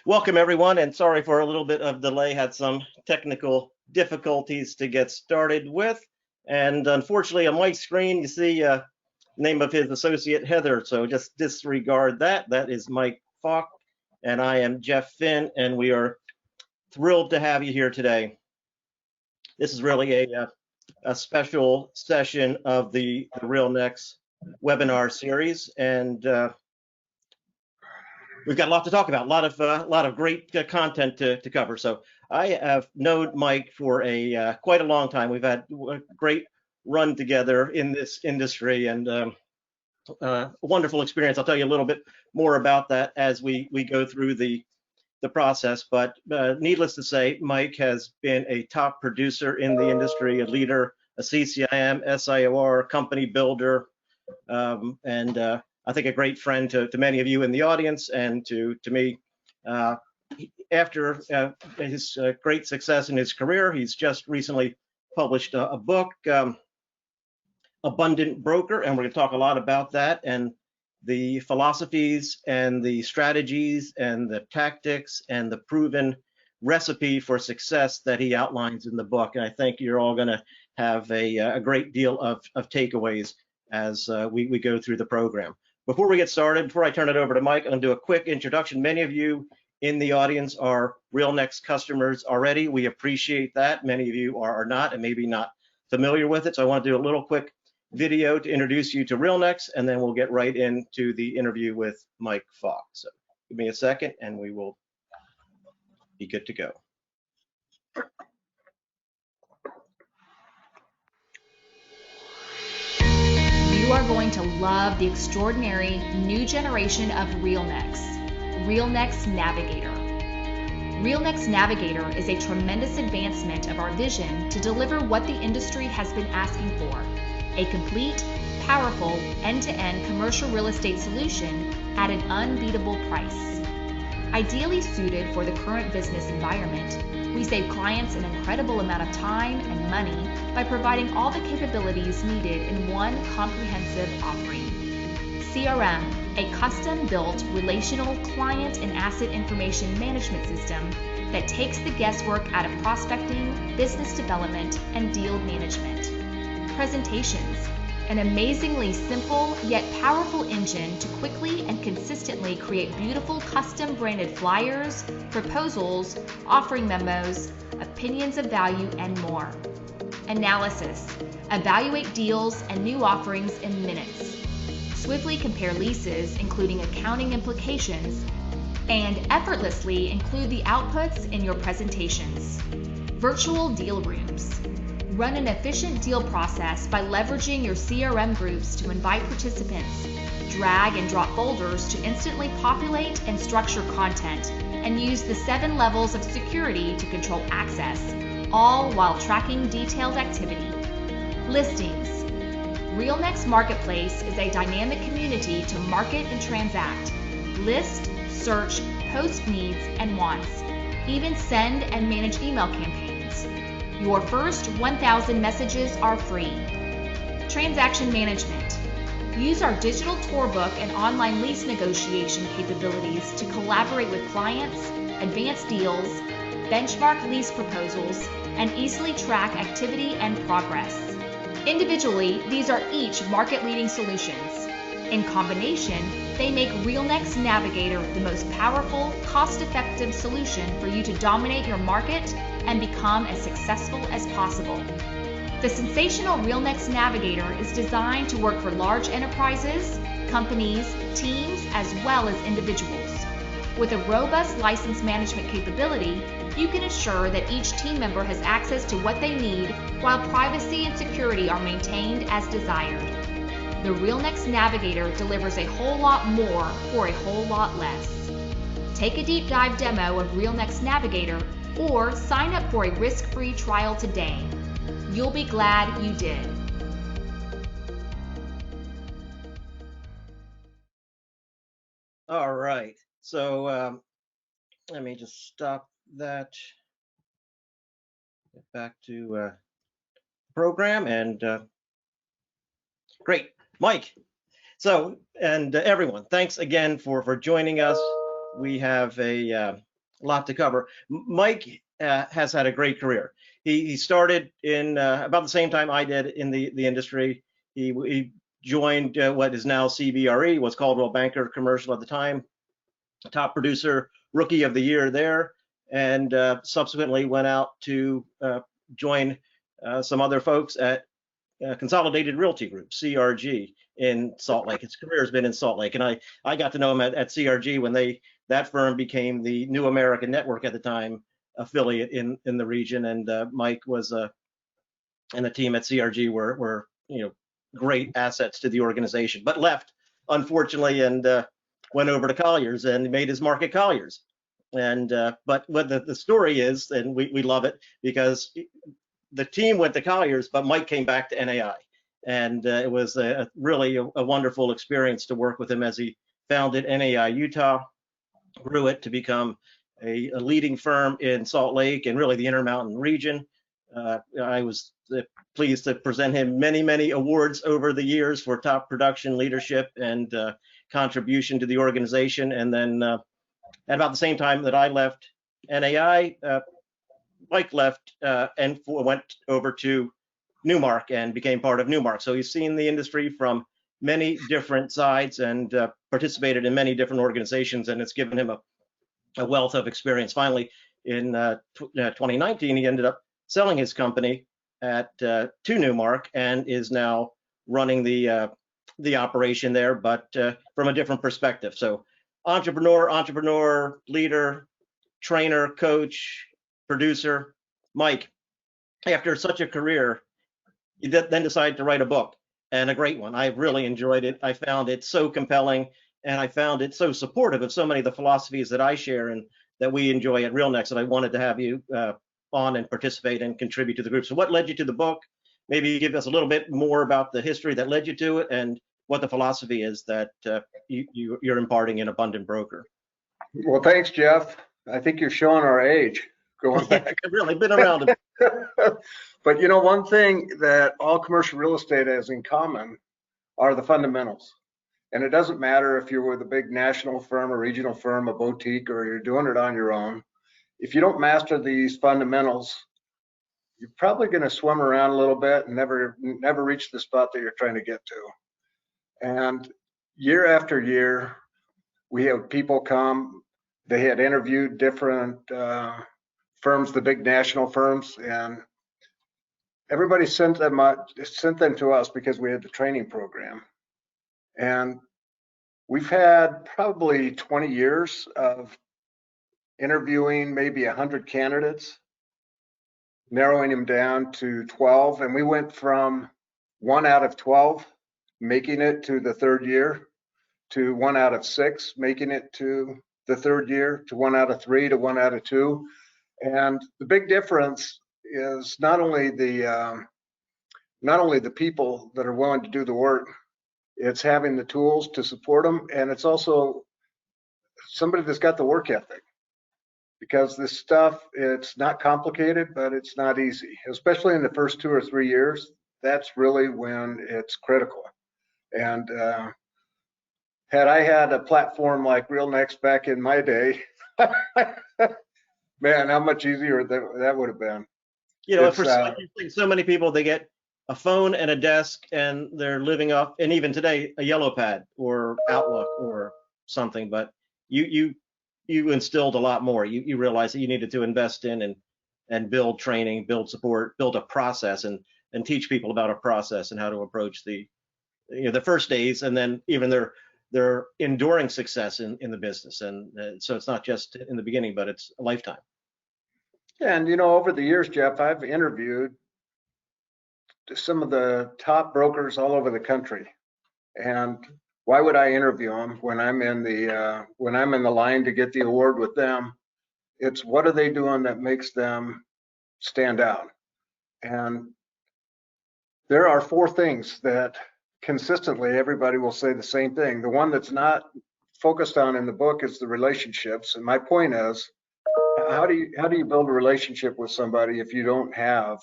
Welcome everyone, and sorry for a little bit of delay. Had some technical difficulties to get started with, and unfortunately on my screen you see name of his associate Heather, so just disregard that. That is Mike Falk, and I am Jeff Finn, and we are thrilled to have you here today. This is really a special session of the RealNex Webinar Series, and we've got a lot to talk about, a lot of great content to cover. So I have known Mike for quite a long time. We've had a great run together in this industry, and a wonderful experience. I'll tell you a little bit more about that as we go through the process. But needless to say, Mike has been a top producer in the industry, a leader, a CCIM, SIOR, company builder, and I think a great friend to many of you in the audience and to me. After his great success in his career, he's just recently published a book, Abundant Broker, and we're going to talk a lot about that and the philosophies and the strategies and the tactics and the proven recipe for success that he outlines in the book. And I think you're all going to have a great deal of takeaways as we go through the program. Before we get started, before I turn it over to Mike, I'm going to do a quick introduction. Many of you in the audience are RealNex customers already. We appreciate that. Many of you are not and maybe not familiar with it. So I want to do a little quick video to introduce you to RealNex, and then we'll get right into the interview with Mike Falk. So give me a second and we will be good to go. You are going to love the extraordinary new generation of RealNex, RealNex Navigator. RealNex Navigator is a tremendous advancement of our vision to deliver what the industry has been asking for, a complete, powerful, end-to-end commercial real estate solution at an unbeatable price. Ideally suited for the current business environment, we save clients an incredible amount of time and money by providing all the capabilities needed in one comprehensive offering. CRM, a custom-built relational client and asset information management system that takes the guesswork out of prospecting, business development, and deal management. Presentations, an amazingly simple yet powerful engine to quickly and consistently create beautiful custom branded flyers, proposals, offering memos, opinions of value, and more. Analysis, evaluate deals and new offerings in minutes. Swiftly compare leases, including accounting implications, and effortlessly include the outputs in your presentations. Virtual deal rooms. Run an efficient deal process by leveraging your CRM groups to invite participants, drag and drop folders to instantly populate and structure content, and use the 7 levels of security to control access, all while tracking detailed activity. Listings. RealNex Marketplace is a dynamic community to market and transact, list, search, post needs and wants, even send and manage email campaigns. Your first 1,000 messages are free. Transaction management. Use our digital tour book and online lease negotiation capabilities to collaborate with clients, advance deals, benchmark lease proposals, and easily track activity and progress. Individually, these are each market-leading solutions. In combination, they make RealNex Navigator the most powerful, cost-effective solution for you to dominate your market and become as successful as possible. The sensational RealNex Navigator is designed to work for large enterprises, companies, teams, as well as individuals. With a robust license management capability, you can ensure that each team member has access to what they need while privacy and security are maintained as desired. The RealNex Navigator delivers a whole lot more for a whole lot less. Take a deep dive demo of RealNex Navigator or sign up for a risk-free trial today. You'll be glad you did. All right, so let me just stop that. Get back to program and great, Mike. So, and everyone, thanks again for joining us. We have a lot to cover. Mike has had a great career. He started in about the same time I did in the industry. He joined what is now CBRE, was Caldwell Banker Commercial at the time, top producer, rookie of the year there, and subsequently went out to join some other folks at Consolidated Realty Group, CRG, in Salt Lake. His career has been in Salt Lake, and I got to know him at CRG when that firm became the New American Network at the time affiliate in the region, and Mike was and the team at CRG were great assets to the organization, but left unfortunately and went over to Colliers and made his mark at Colliers. And but what the story is, and we love it because the team went to Colliers, but Mike came back to NAI, and it was really a wonderful experience to work with him as he founded NAI Utah, grew it to become a leading firm in Salt Lake and really the Intermountain region. I was pleased to present him many awards over the years for top production, leadership, and contribution to the organization. And then at about the same time that I left NAI, Mike left and went over to Newmark and became part of Newmark. So he's seen the industry from many different sides and participated in many different organizations, and it's given him a wealth of experience. Finally, in 2019, he ended up selling his company to Newmark and is now running the operation there, but from a different perspective. So entrepreneur, leader, trainer, coach, producer. Mike, after such a career, you then decided to write a book, and a great one. I really enjoyed it. I found it so compelling, and I found it so supportive of so many of the philosophies that I share and that we enjoy at RealNex, and I wanted to have you on and participate and contribute to the group. So what led you to the book? Maybe give us a little bit more about the history that led you to it and what the philosophy is that you're imparting in Abundant Broker. Well, thanks, Jeff. I think you're showing our age going back. Really been around. But you know, one thing that all commercial real estate has in common are the fundamentals. And it doesn't matter if you're with a big national firm, a regional firm, a boutique, or you're doing it on your own. If you don't master these fundamentals, you're probably going to swim around a little bit and never reach the spot that you're trying to get to. And year after year, we have people come. They had interviewed different firms, the big national firms, and everybody sent them to us because we had the training program. And we've had probably 20 years of interviewing maybe 100 candidates, narrowing them down to 12. And we went from 1 out of 12 making it to the third year, to 1 out of 6 making it to the third year, to 1 out of 3, to 1 out of 2. And the big difference is not only the people that are willing to do the work, it's having the tools to support them, and it's also somebody that's got the work ethic. Because this stuff, it's not complicated, but it's not easy, especially in the first 2 or 3 years. That's really when it's critical. And had I had a platform like RealNex back in my day, man, how much easier that would have been. You know, for so many people, they get a phone and a desk and they're living off, and even today, a yellow pad or Outlook or something. But you instilled a lot more. You realized that you needed to invest in and build training, build support, build a process, and teach people about a process and how to approach the first days, and then even their enduring success in the business. And so it's not just in the beginning, but it's a lifetime. And over the years, Jeff, I've interviewed some of the top brokers all over the country. And why would I interview them when I'm in the line to get the award with them? It's what are they doing that makes them stand out? And there are 4 things that consistently everybody will say the same thing. The one that's not focused on in the book is the relationships. And my point is, how do you build a relationship with somebody if you don't have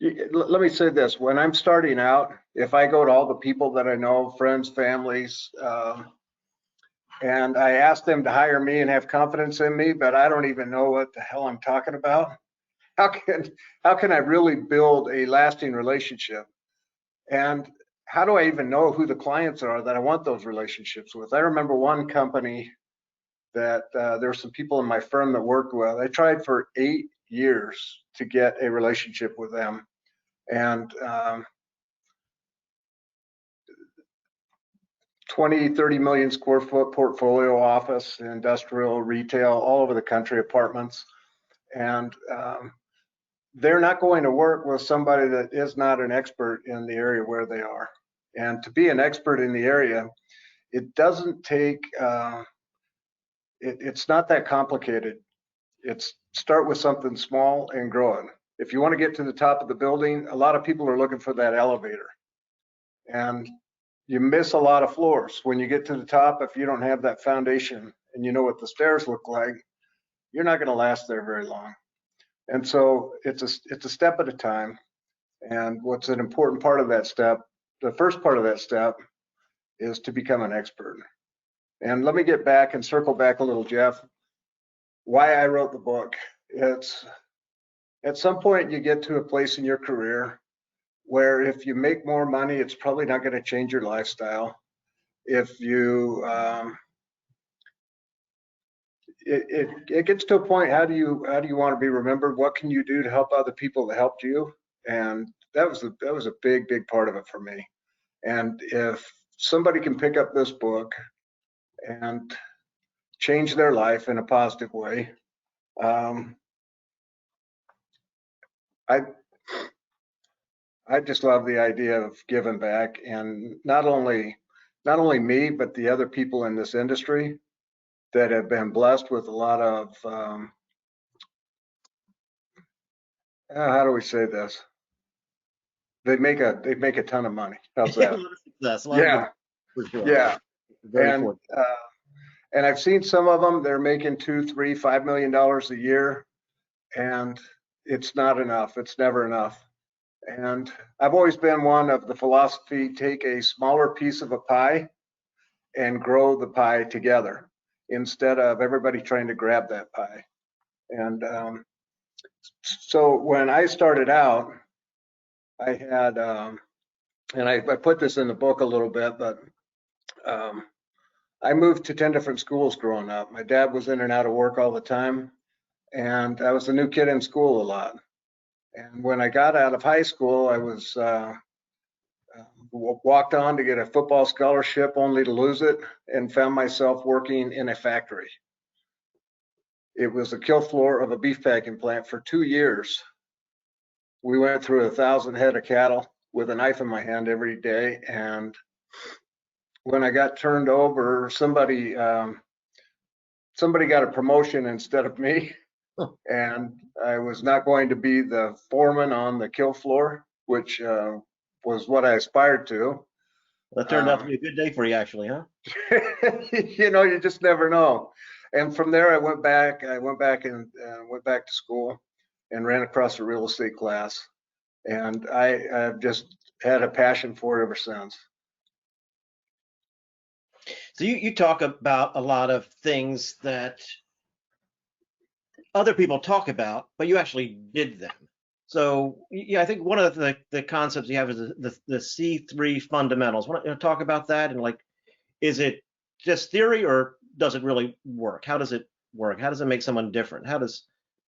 let me say this. When I'm starting out, if I go to all the people that I know, friends, families, And I asked them to hire me and have confidence in me, but I don't even know what the hell I'm talking about. How can I really build a lasting relationship? And how do I even know who the clients are that I want those relationships with? I remember one company that there were some people in my firm that worked with. I tried for 8 years to get a relationship with them. And 20, 30 million square foot portfolio, office, industrial, retail, all over the country, apartments. And they're not going to work with somebody that is not an expert in the area where they are. And to be an expert in the area, it doesn't take, it's not that complicated. It's start with something small and grow it. If you want to get to the top of the building, a lot of people are looking for that elevator. And you miss a lot of floors. When you get to the top, if you don't have that foundation and you know what the stairs look like, you're not going to last there very long. And so it's a step at a time. And what's an important part of that step, the first part of that step is to become an expert. And let me get back and circle back a little, Jeff, why I wrote the book. It's at some point you get to a place in your career where if you make more money, it's probably not going to change your lifestyle. If you, it gets to a point, how do you want to be remembered? What can you do to help other people that helped you? And that was a big part of it for me. And if somebody can pick up this book and change their life in a positive way, I just love the idea of giving back, and not only me, but the other people in this industry that have been blessed with a lot of, how do we say this? They make a ton of money. How's that? A lot of success. Yeah, for sure. yeah. Very fortunate. And I've seen some of them, they're making $2, $3, $5 million a year, and it's not enough. It's never enough. And I've always been one of the philosophy, take a smaller piece of a pie and grow the pie together instead of everybody trying to grab that pie. And so when I started out, I had, and I put this in the book a little bit, but I moved to 10 different schools growing up. My dad was in and out of work all the time, and I was the new kid in school a lot. And when I got out of high school, I was walked on to get a football scholarship only to lose it, and found myself working in a factory. It was the kill floor of a beef packing plant for 2 years. We went through 1,000 head of cattle with a knife in my hand every day. And when I got turned over, somebody got a promotion instead of me. And I was not going to be the foreman on the kill floor, which was what I aspired to. That turned out to be a good day for you, actually, huh? You know, you just never know. And from there, I went back to school and ran across a real estate class. And I've just had a passion for it ever since. So you talk about a lot of things that other people talk about, but you actually did them. So yeah, I think one of the concepts you have is the C3 fundamentals. Want to talk about that? And like, is it just theory or does it really work? How does it work? How does it make someone different? How does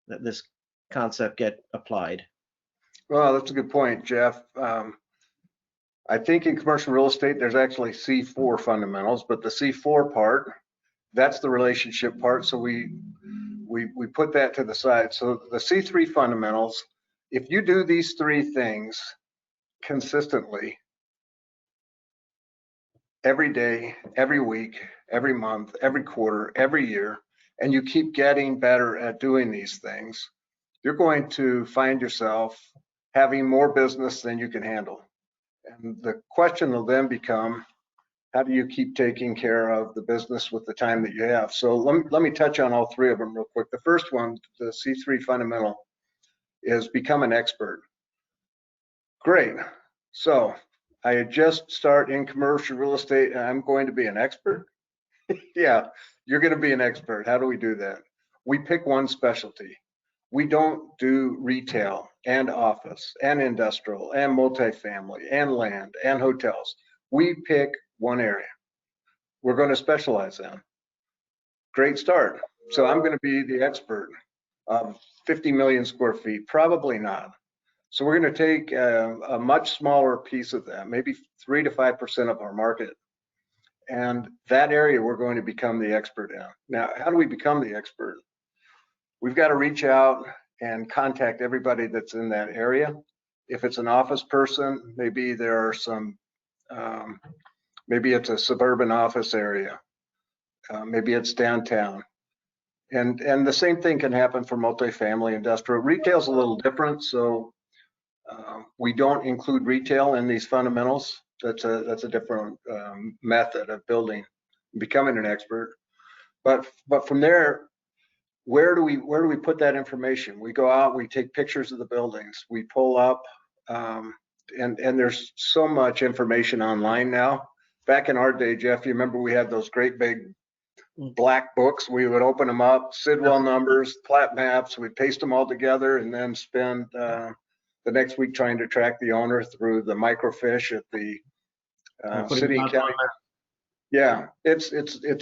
this concept get applied? Well, that's a good point, Jeff. I think in commercial real estate, there's actually C4 fundamentals, but the C4 part, that's the relationship part. So we put that to the side. So the C3 fundamentals, if you do these 3 things consistently, every day, every week, every month, every quarter, every year, and you keep getting better at doing these things, you're going to find yourself having more business than you can handle. And the question will then become, how do you keep taking care of the business with the time that you have? So let me touch on all 3 of them real quick. The first one, the C3 fundamental, is become an expert. Great. So I just start in commercial real estate and I'm going to be an expert. Yeah, you're going to be an expert. How do we do that? We pick one specialty. We don't do retail and office and industrial and multifamily and land and hotels. We pick one area. We're going to specialize in. Great start. So I'm going to be the expert of 50 million square feet. Probably not. So we're going to take a much smaller piece of that, maybe 3 to 5% of our market. And that area we're going to become the expert in. Now, how do we become the expert? We've got to reach out and contact everybody that's in that area. If it's an office person, maybe there are some, maybe it's a suburban office area. Maybe it's downtown. And the same thing can happen for multifamily, industrial. Retail's a little different, so we don't include retail in these fundamentals. That's a different method of building, becoming an expert. But from there, where do we put that information? We go out, we take pictures of the buildings, we pull up, and there's so much information online now. Back in our day, Jeff, you remember we had those great big black books. We would open them up, Sidwell numbers, plat maps, we'd paste them all together, and then spend the next week trying to track the owner through the microfiche at the city and county. Yeah, it's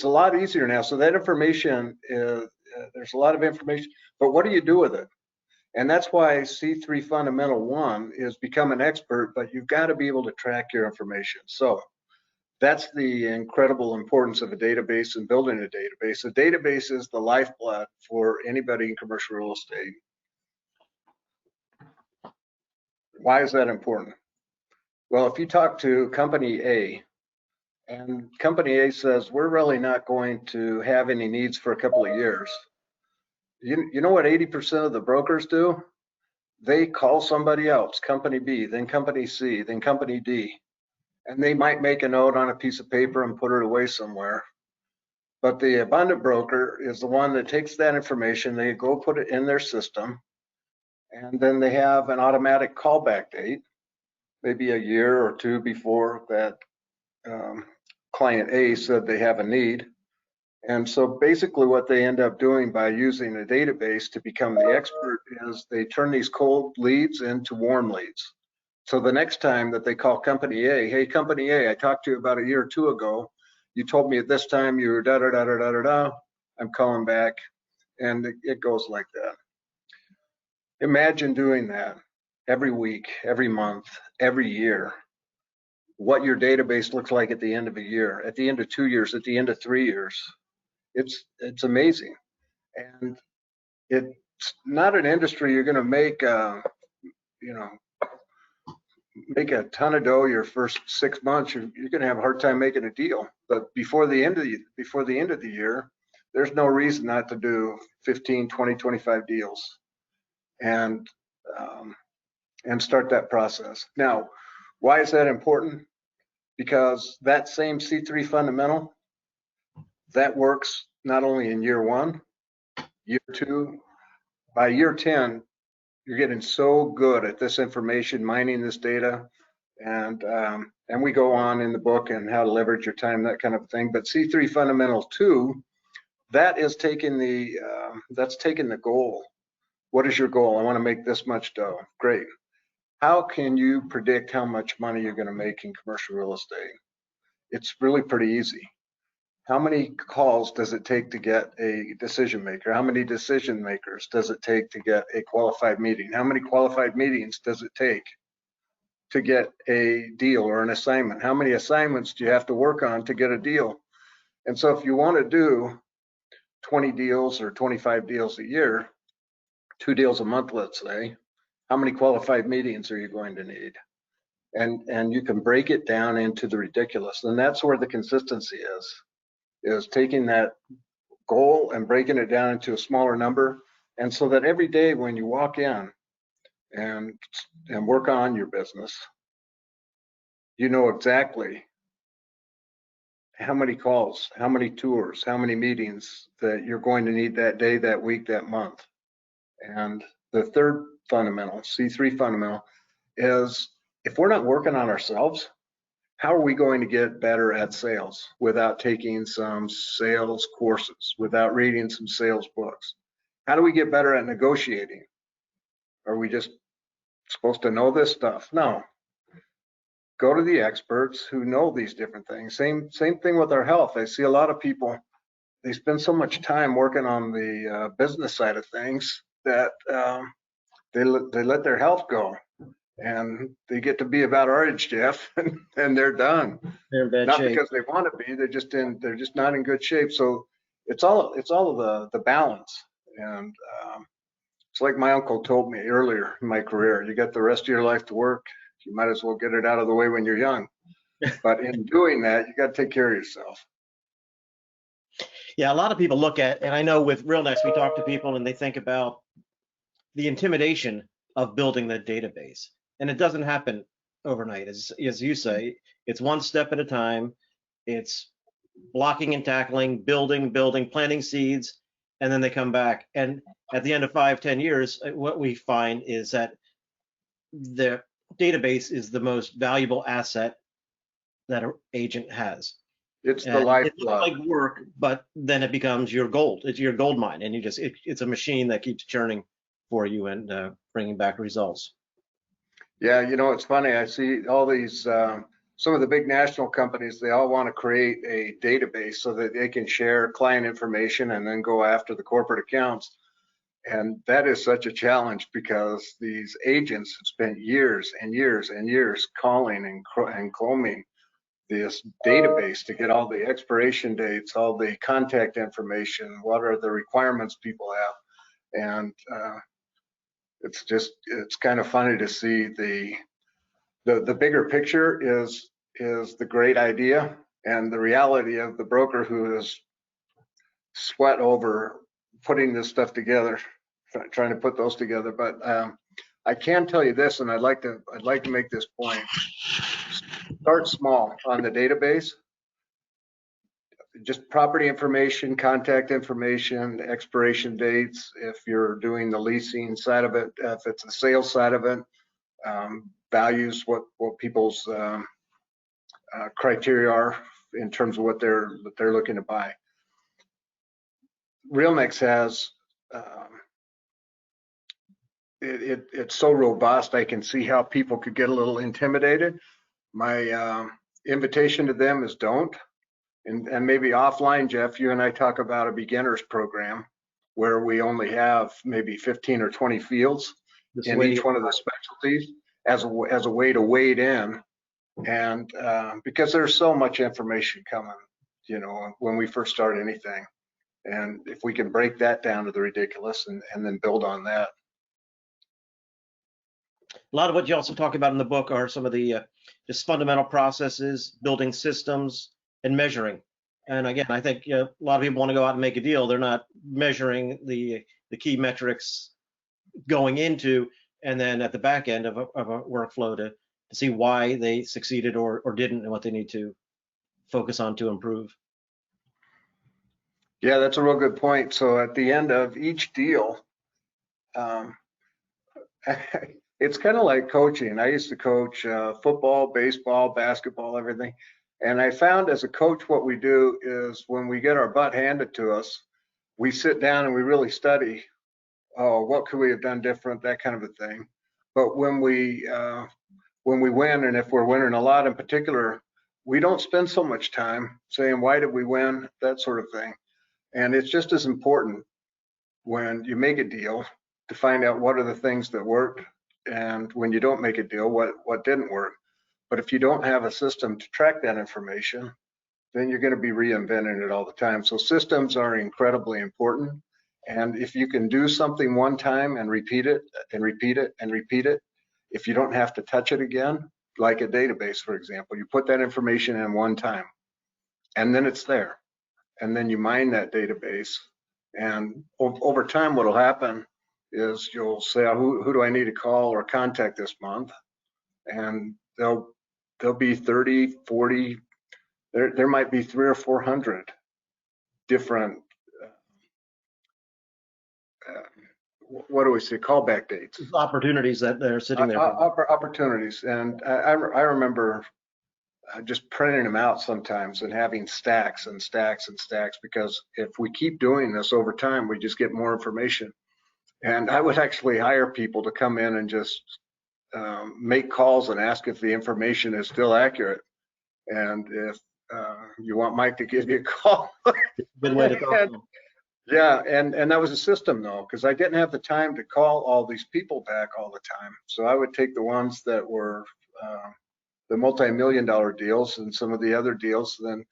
a lot easier now. So that information is, there's a lot of information, but what do you do with it? And that's why C3 Fundamental 1 is become an expert, but you've got to be able to track your information. So that's the incredible importance of a database and building a database. A database is the lifeblood for anybody in commercial real estate. Why is that important? Well, if you talk to company A, and company A says, we're really not going to have any needs for a couple of years. You know what 80% of the brokers do? They call somebody else, company B, then company C, then company D. And they might make a note on a piece of paper and put it away somewhere. But the abundant broker is the one that takes that information, they go put it in their system, and then they have an automatic callback date, maybe a year or two before that client A said they have a need. And so basically what they end up doing by using a database to become the expert is they turn these cold leads into warm leads. So the next time that they call company A, hey, company A, I talked to you about a year or two ago. You told me at this time you were da-da-da-da-da-da. I'm calling back, and it goes like that. Imagine doing that every week, every month, every year. What your database looks like at the end of a year, at the end of 2 years, at the end of 3 years. It's amazing. And it's not an industry you're going to make, make a ton of dough your first 6 months. You're going to have a hard time making a deal. But before the end of the year, there's no reason not to do 15, 20, 25 deals and start that process. Now, why is that important? Because that same C3 fundamental, that works not only in year 1, year 2, by year 10, you're getting so good at this information, mining this data, and we go on in the book and how to leverage your time, that kind of thing. But C3 Fundamental 2, that is taking the goal. What is your goal? I want to make this much dough. Great. How can you predict how much money you're going to make in commercial real estate? It's really pretty easy. How many calls does it take to get a decision maker? How many decision makers does it take to get a qualified meeting? How many qualified meetings does it take to get a deal or an assignment? How many assignments do you have to work on to get a deal? And so if you want to do 20 deals or 25 deals a year, 2 deals a month, let's say, how many qualified meetings are you going to need? And you can break it down into the ridiculous. And that's where the consistency is taking that goal and breaking it down into a smaller number. And so that every day when you walk in and work on your business, you know exactly how many calls, how many tours, how many meetings that you're going to need that day, that week, that month. And the third fundamental, C3 fundamental, is if we're not working on ourselves, how are we going to get better at sales without taking some sales courses, without reading some sales books? How do we get better at negotiating? Are we just supposed to know this stuff? No. Go to the experts who know these different things. Same thing with our health. I see a lot of people, they spend so much time working on the business side of things that they let their health go. And they get to be about our age, Jeff, and they're done. They're in bad Not shape. because they want to be, they're just not in good shape. So it's all of the balance. And it's like my uncle told me earlier in my career, you got the rest of your life to work, you might as well get it out of the way when you're young. But in doing that, you got to take care of yourself. Yeah, a lot of people look at, and I know with RealNex, we talk to people and they think about the intimidation of building that database. And it doesn't happen overnight. As you say, it's one step at a time. It's blocking and tackling, building, planting seeds, and then they come back. And at the end of 5-10 years, what we find is that the database is the most valuable asset that an agent has. It's the lifeblood. It's not like work, but then it becomes your gold. It's your gold mine, and it's a machine that keeps churning for you and bringing back results. Yeah, you know, it's funny. I see all these, some of the big national companies, they all want to create a database so that they can share client information and then go after the corporate accounts. And that is such a challenge because these agents have spent years and years and years calling and combing this database to get all the expiration dates, all the contact information, what are the requirements people have. And it's kind of funny to see the bigger picture is the great idea, and the reality of the broker who is sweat over putting this stuff together, trying to put those together. But I can tell you this, and I'd like to make this point. Start small on the database. Just property information, contact information, expiration dates. If you're doing the leasing side of it, if it's the sales side of it, values, what people's criteria are in terms of what they're looking to buy. RealNex has it's so robust. I can see how people could get a little intimidated. My invitation to them is don't. And maybe offline, Jeff, you and I talk about a beginner's program where we only have maybe 15 or 20 fields in each one of the specialties as a way to wade in. And because there's so much information coming, you know, when we first start anything. And if we can break that down to the ridiculous and then build on that. A lot of what you also talk about in the book are some of the just fundamental processes, building systems, and measuring. And again, I think a lot of people want to go out and make a deal. They're not measuring the key metrics going into and then at the back end of a workflow to see why they succeeded or didn't and what they need to focus on to improve. Yeah, that's a real good point. So at the end of each deal, it's kind of like coaching. I used to coach football, baseball, basketball, everything. And I found as a coach, what we do is when we get our butt handed to us, we sit down and we really study, oh, what could we have done different, that kind of a thing. But when we win, and if we're winning a lot in particular, we don't spend so much time saying, why did we win, that sort of thing. And it's just as important when you make a deal to find out what are the things that worked, and when you don't make a deal, what didn't work. But if you don't have a system to track that information, then you're going to be reinventing it all the time. So systems are incredibly important. And if you can do something one time and repeat it and repeat it and repeat it, if you don't have to touch it again, like a database, for example, you put that information in one time and then it's there. And then you mine that database. And over time, what'll happen is you'll say, who do I need to call or contact this month? And there'll be 30, 40, there might be 300 or 400 different, what do we say, callback dates. Opportunities that they're sitting there. Opportunities. And I remember just printing them out sometimes and having stacks and stacks and stacks, because if we keep doing this over time, we just get more information. And I would actually hire people to come in and just make calls and ask if the information is still accurate. And if you want Mike to give you a call. Good way to talk. Yeah, and that was a system though, because I didn't have the time to call all these people back all the time. So I would take the ones that were the multi-million-dollar deals and some of the other deals, and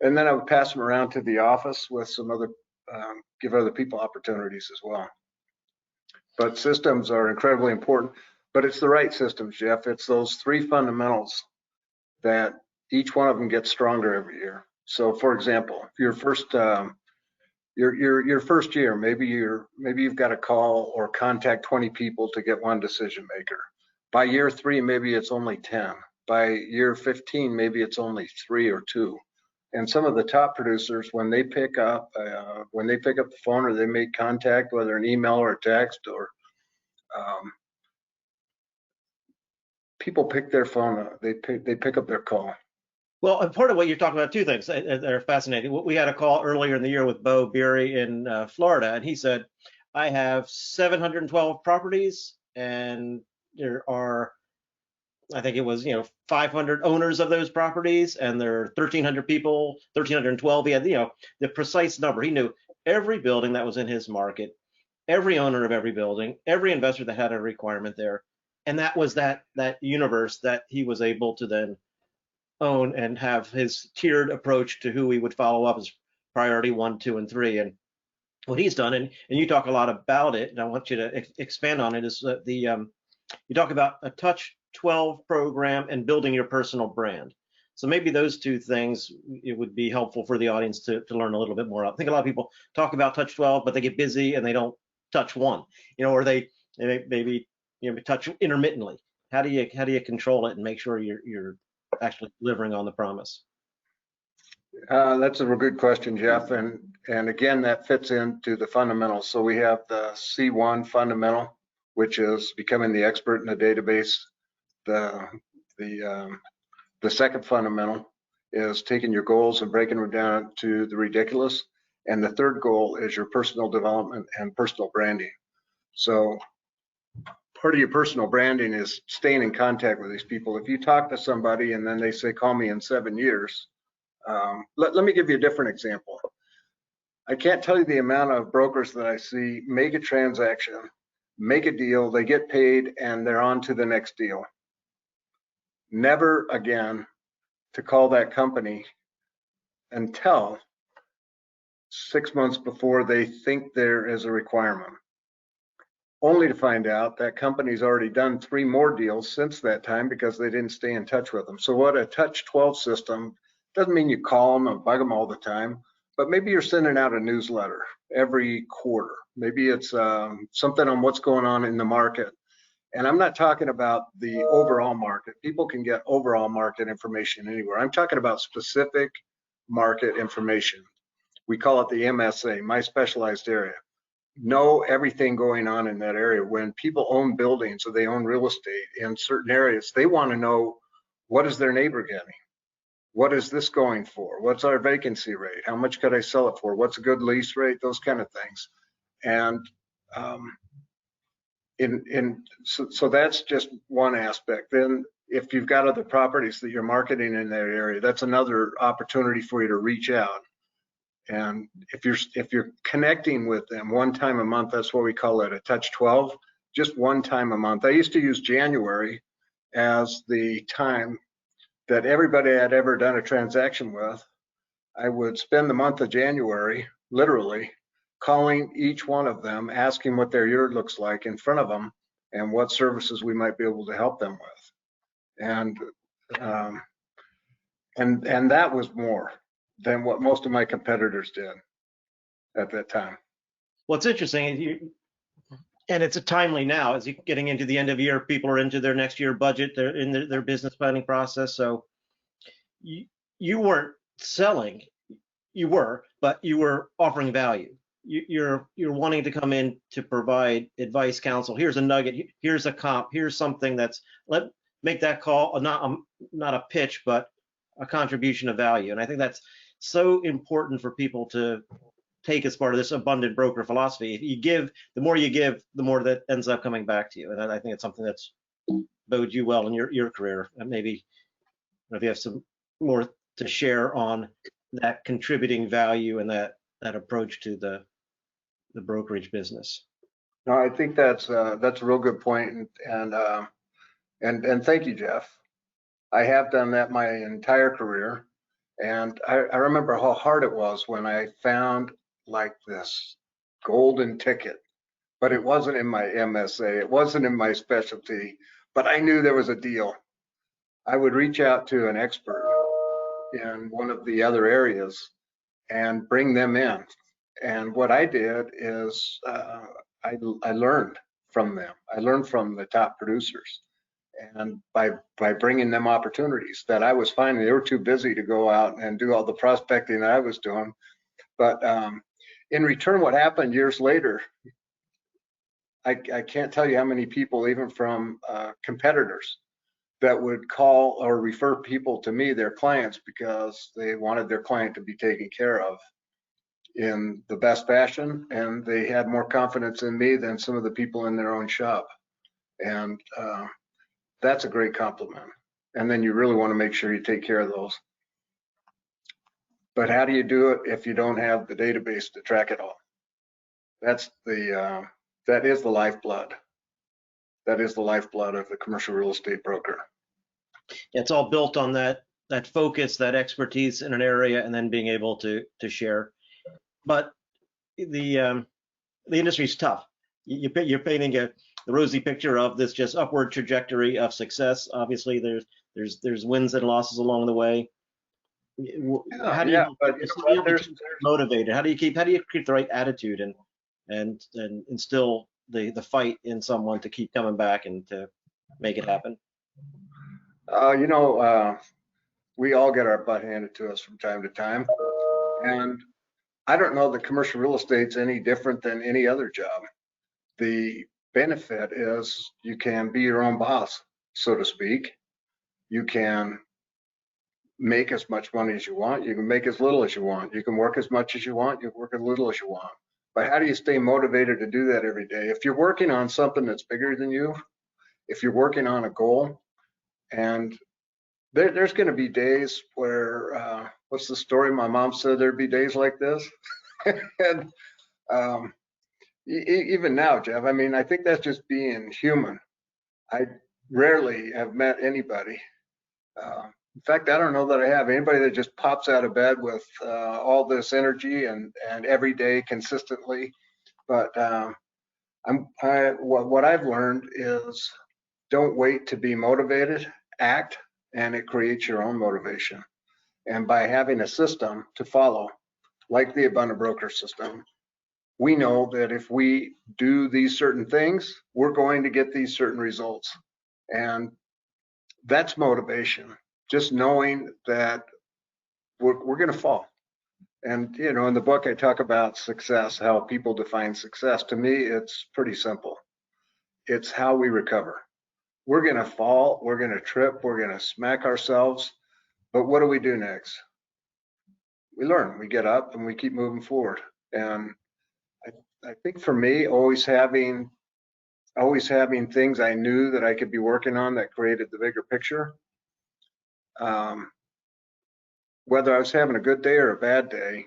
then I would pass them around to the office with some other, give other people opportunities as well. But systems are incredibly important, but it's the right systems, Jeff. It's those three fundamentals that each one of them gets stronger every year. So for example, if your first your first year, maybe you've got to call or contact 20 people to get one decision maker. By year 3, maybe it's only 10. By year 15, maybe it's only 3 or 2. And some of the top producers, when they pick up the phone or they make contact, whether an email or a text, or people pick their phone up, they pick up their call. Well, and part of what you're talking about, two things that are fascinating. We had a call earlier in the year with Bo Beery in Florida, and he said, I have 712 properties, and there are, I think it was, 500 owners of those properties, and there are 1,300 people, 1,312. He had, the precise number. He knew every building that was in his market, every owner of every building, every investor that had a requirement there. And that was that universe that he was able to then own and have his tiered approach to who he would follow up as priority 1, 2, and 3. And what he's done, and you talk a lot about it, and I want you to expand on it, is that you talk about a Touch 12 program and building your personal brand. So maybe those two things, it would be helpful for the audience to learn a little bit more. I think a lot of people talk about Touch 12, but they get busy and they don't touch one, or they maybe touch intermittently. How do you control it and make sure you're actually delivering on the promise? That's a good question, Jeff. And again, that fits into the fundamentals. So we have the C1 fundamental, which is becoming the expert in the database. The second fundamental is taking your goals and breaking them down to the ridiculous. And the third goal is your personal development and personal branding. So part of your personal branding is staying in contact with these people. If you talk to somebody and then they say, call me in 7 years, let me give you a different example. I can't tell you the amount of brokers that I see make a transaction, make a deal, they get paid, and they're on to the next deal. Never again to call that company until 6 months before they think there is a requirement, only to find out that company's already done 3 more deals since that time because they didn't stay in touch with them. So what a Touch 12 system doesn't mean you call them and bug them all the time, but maybe you're sending out a newsletter every quarter. Maybe it's something on what's going on in the market. And I'm not talking about the overall market. People can get overall market information anywhere. I'm talking about specific market information. We call it the MSA, my specialized area. Know everything going on in that area. When people own buildings or they own real estate in certain areas, they want to know, what is their neighbor getting? What is this going for? What's our vacancy rate? How much could I sell it for? What's a good lease rate? Those kind of things. And so that's just one aspect. Then if you've got other properties that you're marketing in that area, that's another opportunity for you to reach out. And if you're connecting with them one time a month, that's what we call it, a Touch 12, just one time a month. I used to use January as the time that everybody I'd ever done a transaction with. I would spend the month of January, literally, calling each one of them, asking what their year looks like in front of them and what services we might be able to help them with. And that was more than what most of my competitors did at that time. Well, it's interesting, and it's a timely now as you're getting into the end of year. People are into their next year budget. They're in their business planning process. So you weren't selling, but you were offering value. You're wanting to come in to provide advice, counsel. Here's a nugget. Here's a comp. Here's something make that call. Not a pitch, but a contribution of value. And I think that's so important for people to take as part of this abundant broker philosophy. If you give, the more you give, the more that ends up coming back to you. And I think it's something that's bode you well in your career. And maybe if you have some more to share on that contributing value and that approach to the brokerage business. No, I think that's a real good point, and thank you, Jeff. I have done that my entire career, and I remember how hard it was when I found like this golden ticket, but it wasn't in my MSA, it wasn't in my specialty, but I knew there was a deal. I would reach out to an expert in one of the other areas and bring them in. And what I did is I learned from them. I learned from the top producers, and by bringing them opportunities that I was finding, they were too busy to go out and do all the prospecting that I was doing. But in return, what happened years later, I can't tell you how many people, even from competitors, that would call or refer people to me, their clients, because they wanted their client to be taken care of in the best fashion, and they had more confidence in me than some of the people in their own shop. And that's a great compliment. And then you really want to make sure you take care of those. But how do you do it if you don't have the database to track it all? That is the lifeblood. That is the lifeblood of the commercial real estate broker. It's all built on that focus, that expertise in an area, and then being able to share. But the industry's tough. You're painting the rosy picture of this just upward trajectory of success. Obviously, there's wins and losses along the way. How do you keep motivated? How do you keep the right attitude and instill the fight in someone to keep coming back and to make it happen? We all get our butt handed to us from time to time, and I don't know that commercial real estate's any different than any other job. The benefit is you can be your own boss, so to speak. You can make as much money as you want. You can make as little as you want. You can work as much as you want. You can work as little as you want. But how do you stay motivated to do that every day? If you're working on something that's bigger than you, if you're working on a goal, and there's going to be days where, what's the story? My mom said there'd be days like this. And even now, Jeff, I mean, I think that's just being human. I rarely have met anybody. In fact, I don't know that I have anybody that just pops out of bed with all this energy and every day consistently. But what I've learned is don't wait to be motivated, act, and it creates your own motivation. And by having a system to follow, like the Abundant Broker system, we know that if we do these certain things, we're going to get these certain results. And that's motivation, just knowing that we're going to fall. And, in the book, I talk about success, how people define success. To me, it's pretty simple. It's how we recover. We're going to fall, we're going to trip, we're going to smack ourselves. But what do we do next? We learn, we get up, and we keep moving forward. And I think for me, always having things I knew that I could be working on that created the bigger picture. Whether I was having a good day or a bad day,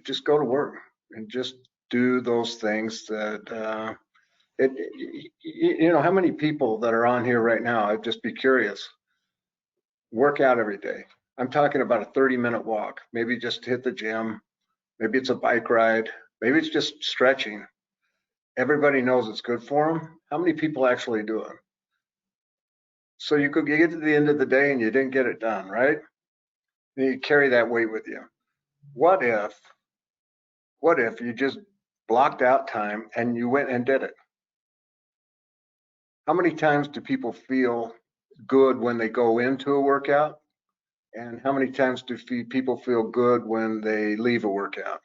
just go to work and just do those things that, how many people that are on here right now, I'd just be curious, work out every day. I'm talking about a 30-minute walk, maybe just hit the gym, maybe it's a bike ride, maybe it's just stretching. Everybody knows it's good for them. How many people actually do it? So you get to the end of the day and you didn't get it done, right? And you carry that weight with you. What if you just blocked out time and you went and did it? How many times do people feel good when they go into a workout? And how many times do people feel good when they leave a workout?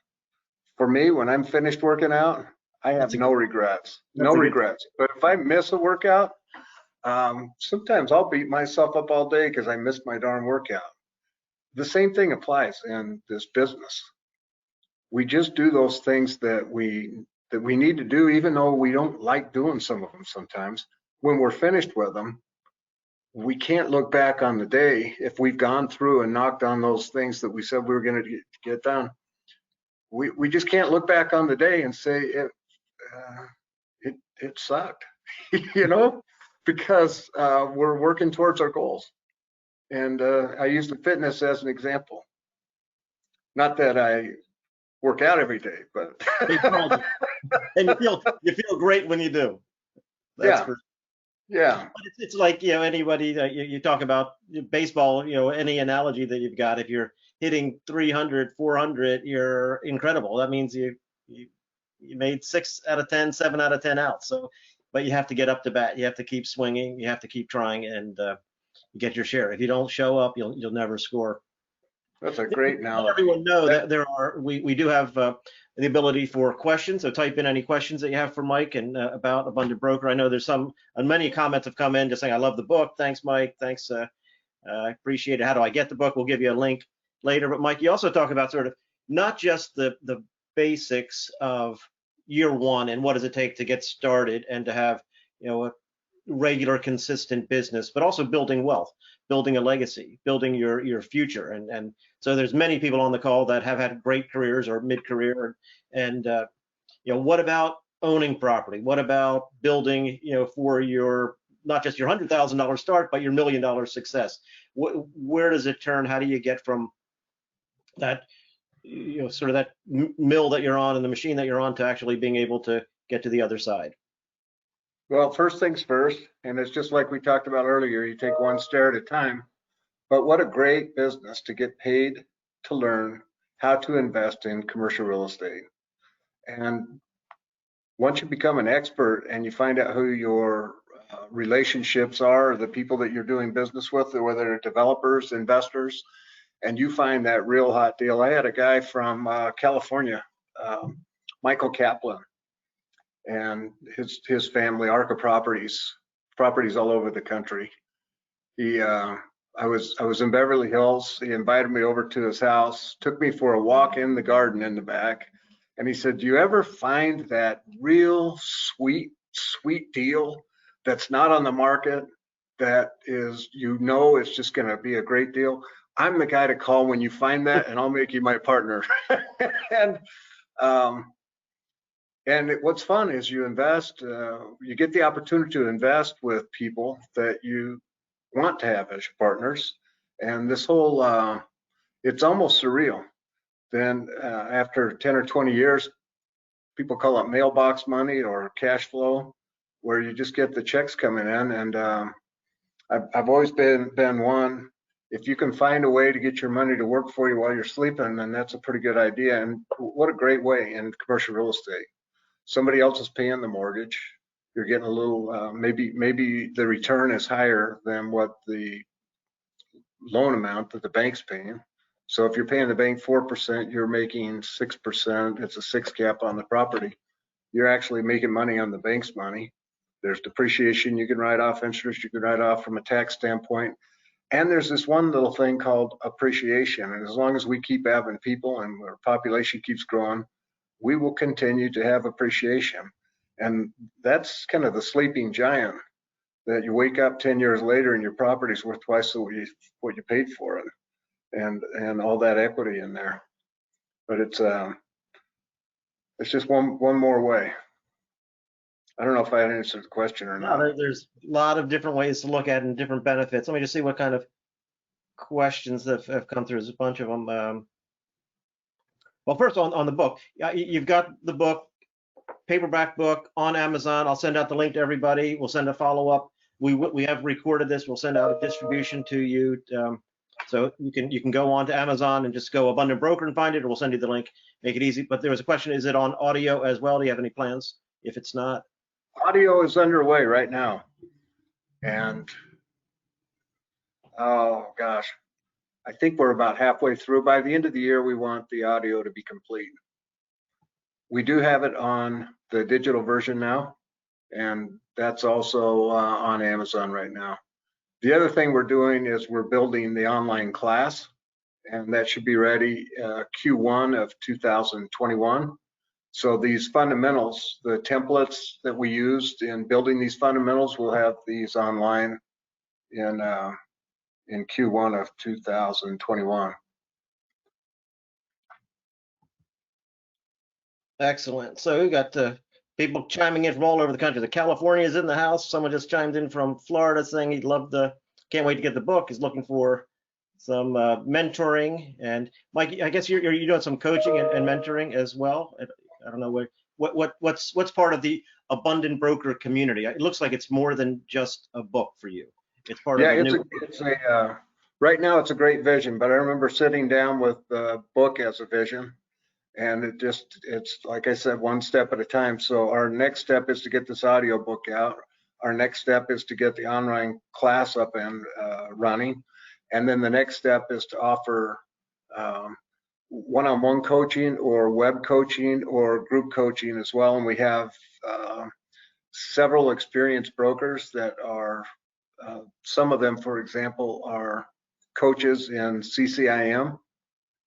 For me, when I'm finished working out, I have no regrets. No regrets. But if I miss a workout, sometimes I'll beat myself up all day because I missed my darn workout. the same thing applies in this business. We just do those things that we need to do, even though we don't like doing some of them sometimes. When we're finished with them, we can't look back on the day if we've gone through and knocked on those things that we said we were going to get done. We just can't look back on the day and say it sucked, you know, because we're working towards our goals. And I use the fitness as an example. Not that I work out every day, but and you feel great when you do. That's yeah. But it's like, you know, anybody that you talk about baseball, you know, any analogy that you've got, if you're hitting 300, 400, you're incredible. That means you made 6 out of 10, 7 out of 10 outs. So, but you have to get up to bat. You have to keep swinging. You have to keep trying and get your share. If you don't show up, you'll never score. That's a great analogy. Let everyone know that we do have the ability for questions. So type in any questions that you have for Mike and about Abundant Broker. I know there's many comments have come in just saying, I love the book. Thanks, Mike. Thanks. I appreciate it. How do I get the book? We'll give you a link later. But Mike, you also talk about sort of not just the basics of year one and what does it take to get started and to have, you know, a regular, consistent business, but also building wealth, building a legacy, building your future. And so there's many people on the call that have had great careers or mid-career. And you know, what about owning property? What about building, you know, for your, not just your $100,000 start, but your $1 million success? Where does it turn? How do you get from that, you know, sort of that mill that you're on and the machine that you're on to actually being able to get to the other side? Well, first things first, and it's just like we talked about earlier, you take one stair at a time. But what a great business to get paid to learn how to invest in commercial real estate. And once you become an expert and you find out who your relationships are, the people that you're doing business with, or whether they're developers, investors, and you find that real hot deal. I had a guy from California, Michael Kaplan, and his family, Arca properties all over the country. I was in Beverly Hills. He invited me over to his house, took me for a walk in the garden in the back, and he said, "Do you ever find that real sweet deal that's not on the market, that is, you know, it's just going to be a great deal? I'm the guy to call when you find that, and I'll make you my partner." And what's fun is you invest, you get the opportunity to invest with people that you want to have as your partners. And this whole, it's almost surreal. Then after 10 or 20 years, people call it mailbox money or cash flow, where you just get the checks coming in. And I've always been one, if you can find a way to get your money to work for you while you're sleeping, then that's a pretty good idea. And what a great way in commercial real estate. Somebody else is paying the mortgage. You're getting a little, maybe the return is higher than what the loan amount that the bank's paying. So if you're paying the bank 4%, you're making 6%. It's a 6 cap on the property. You're actually making money on the bank's money. There's depreciation you can write off, interest you can write off from a tax standpoint. And there's this one little thing called appreciation. And as long as we keep having people and our population keeps growing, we will continue to have appreciation. And that's kind of the sleeping giant, that you wake up 10 years later and your property's worth twice what you paid for it, and all that equity in there. But it's just one more way. I don't know if I answered the question or not. No, there's a lot of different ways to look at it and different benefits. Let me just see what kind of questions that have come through. There's a bunch of them. Well, first on the book, you've got the book, paperback book on Amazon. I'll send out the link to everybody. We'll send a follow-up. We have recorded this. We'll send out a distribution to you, so you can go on to Amazon and just go Abundant Broker and find it, or we'll send you the link. Make it easy. But there was a question: is it on audio as well? Do you have any plans? If it's not, audio is underway right now, and oh gosh, I think we're about halfway through. By the end of the year, we want the audio to be complete. We do have it on the digital version now, and that's also on Amazon right now. The other thing we're doing is we're building the online class, and that should be ready Q1 of 2021. So these fundamentals, the templates that we used in building these fundamentals, we'll have these online in Q1 of 2021. Excellent. So we got people chiming in from all over the country. The California is in the house. Someone just chimed in from Florida saying he'd love can't wait to get the book. He's looking for some mentoring. And Mike, I guess you're doing some coaching and mentoring as well. I don't know what's part of the Abundant Broker community. It looks like it's more than just a book for you. It's part of right now it's a great vision, but I remember sitting down with the book as a vision, and it's like I said, one step at a time. So our next step is to get this audio book out. Our next step is to get the online class up and running. And then the next step is to offer one-on-one coaching or web coaching or group coaching as well. And we have several experienced brokers that are, some of them, for example, are coaches in CCIM,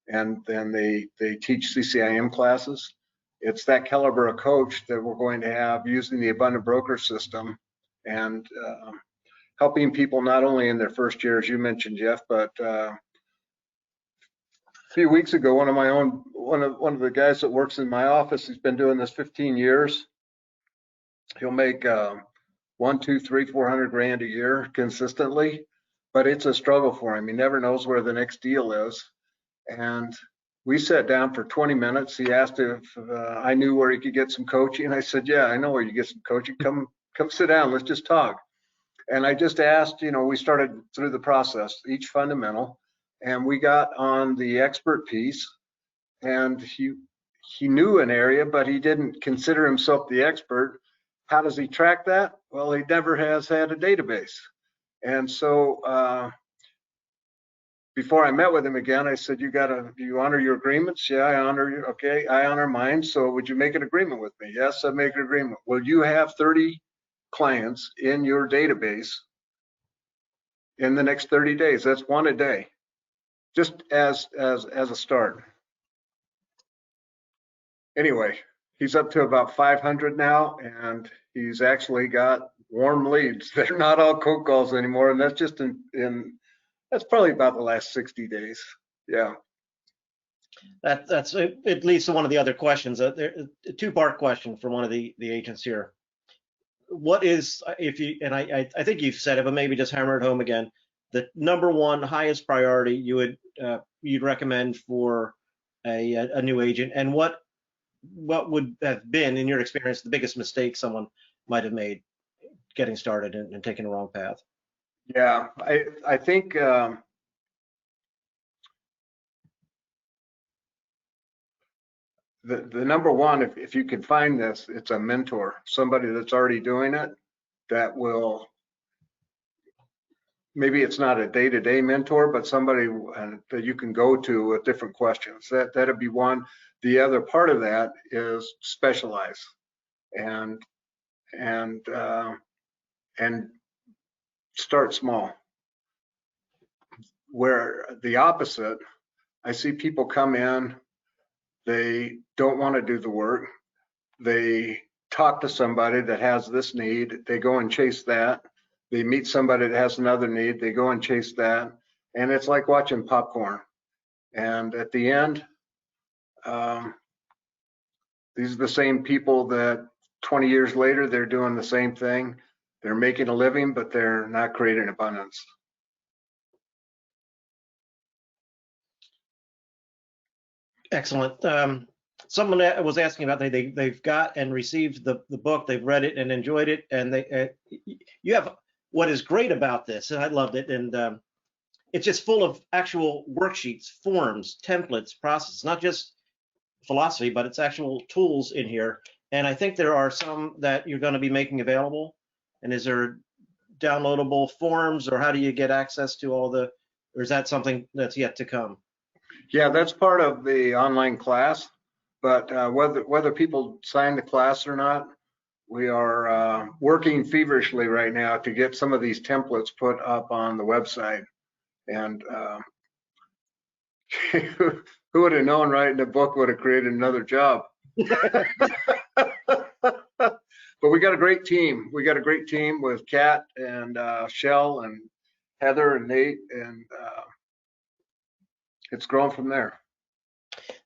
and then they teach CCIM classes. It's that caliber of coach that we're going to have using the Abundant Broker system and helping people not only in their first year, as you mentioned, Jeff, but a few weeks ago, one of the guys that works in my office, he's been doing this 15 years. He'll make 1, 2, 3, 400 grand a year consistently, but it's a struggle for him. He never knows where the next deal is. And we sat down for 20 minutes. He asked if I knew where he could get some coaching. I said, yeah, I know where you get some coaching. Come sit down. Let's just talk. And I just asked, we started through the process, each fundamental, and we got on the expert piece, and he knew an area, but he didn't consider himself the expert. How does he track that? Well, he never has had a database. And so before I met with him again, I said, do you honor your agreements? Yeah, I honor you. Okay, I honor mine. So would you make an agreement with me? Yes, I make an agreement. Will you have 30 clients in your database in the next 30 days? That's one a day, just as a start. Anyway, he's up to about 500 now, and he's actually got warm leads. They're not all cold calls anymore, and that's just that's probably about the last 60 days. Yeah. It leads to one of the other questions. A two-part question for one of the agents here. What is, I think you've said it, but maybe just hammer it home again, the number one highest priority you'd recommend for a new agent, and what would have been, in your experience, the biggest mistake someone might have made getting started and taking the wrong path? Yeah, I think the number one, if you can find this, it's a mentor, somebody that's already doing it, that will, maybe it's not a day-to-day mentor, but somebody that you can go to with different questions. That'd be one. The other part of that is specialize and start small. Where the opposite, I see people come in, they don't want to do the work. They talk to somebody that has this need, they go and chase that. They meet somebody that has another need, they go and chase that. And it's like watching popcorn. And at the end, these are the same people that 20 years later, they're doing the same thing. They're making a living, but they're not creating abundance. Excellent. Someone was asking about they've got and received the book, they've read it and enjoyed it, and you have what is great about this, and I loved it, and it's just full of actual worksheets, forms, templates, processes, not just philosophy, but it's actual tools in here. And I think there are some that you're going to be making available. And is there downloadable forms, or how do you get access to all or is that something that's yet to come? Yeah, that's part of the online class, but whether people sign the class or not, we are working feverishly right now to get some of these templates put up on the website. And Who would have known writing a book would have created another job? But we got a great team. We got a great team with Kat and Shell and Heather and Nate, and it's grown from there.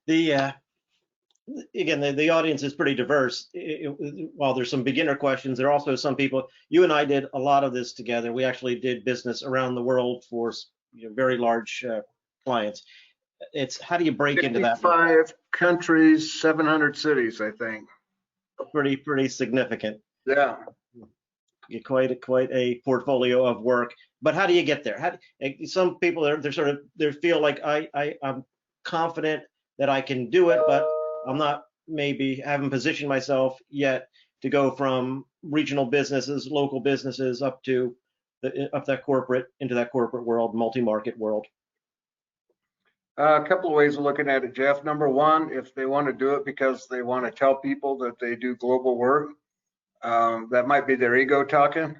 The again, the audience is pretty diverse. While there's some beginner questions, there are also some people. You and I did a lot of this together. We actually did business around the world for very large clients. It's how do you break into that? 55 countries, 700 cities, I think. Pretty significant. Yeah. Quite a portfolio of work. But how do you get there? Some people they feel like I'm confident that I can do it, but I'm not, maybe haven't positioned myself yet to go from regional businesses, local businesses up to that corporate, into that corporate world, multi-market world. A couple of ways of looking at it, Jeff. Number one, if they want to do it because they want to tell people that they do global work, that might be their ego talking.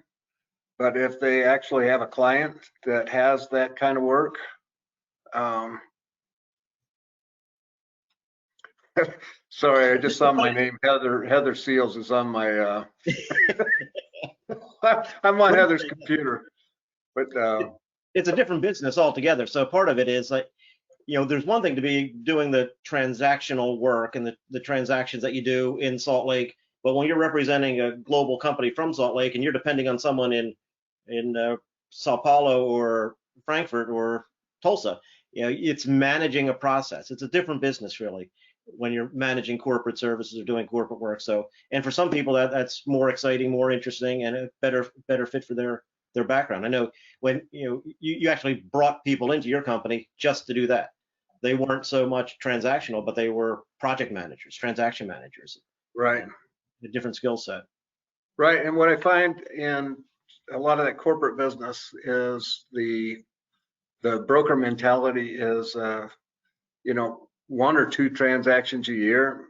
But if they actually have a client that has that kind of work, sorry, I just saw my name. Heather Seals is on my. I'm on Heather's computer, but it's a different business altogether. So part of it is like, there's one thing to be doing the transactional work and the transactions that you do in Salt Lake, but when you're representing a global company from Salt Lake and you're depending on someone in Sao Paulo or Frankfurt or Tulsa, it's managing a process. It's a different business really when you're managing corporate services or doing corporate work. So, and for some people that's more exciting, more interesting, and a better fit for their background. I know when you actually brought people into your company just to do that. They weren't so much transactional, but they were project managers, transaction managers. Right. A different skill set. Right. And what I find in a lot of that corporate business is the broker mentality is, one or two transactions a year,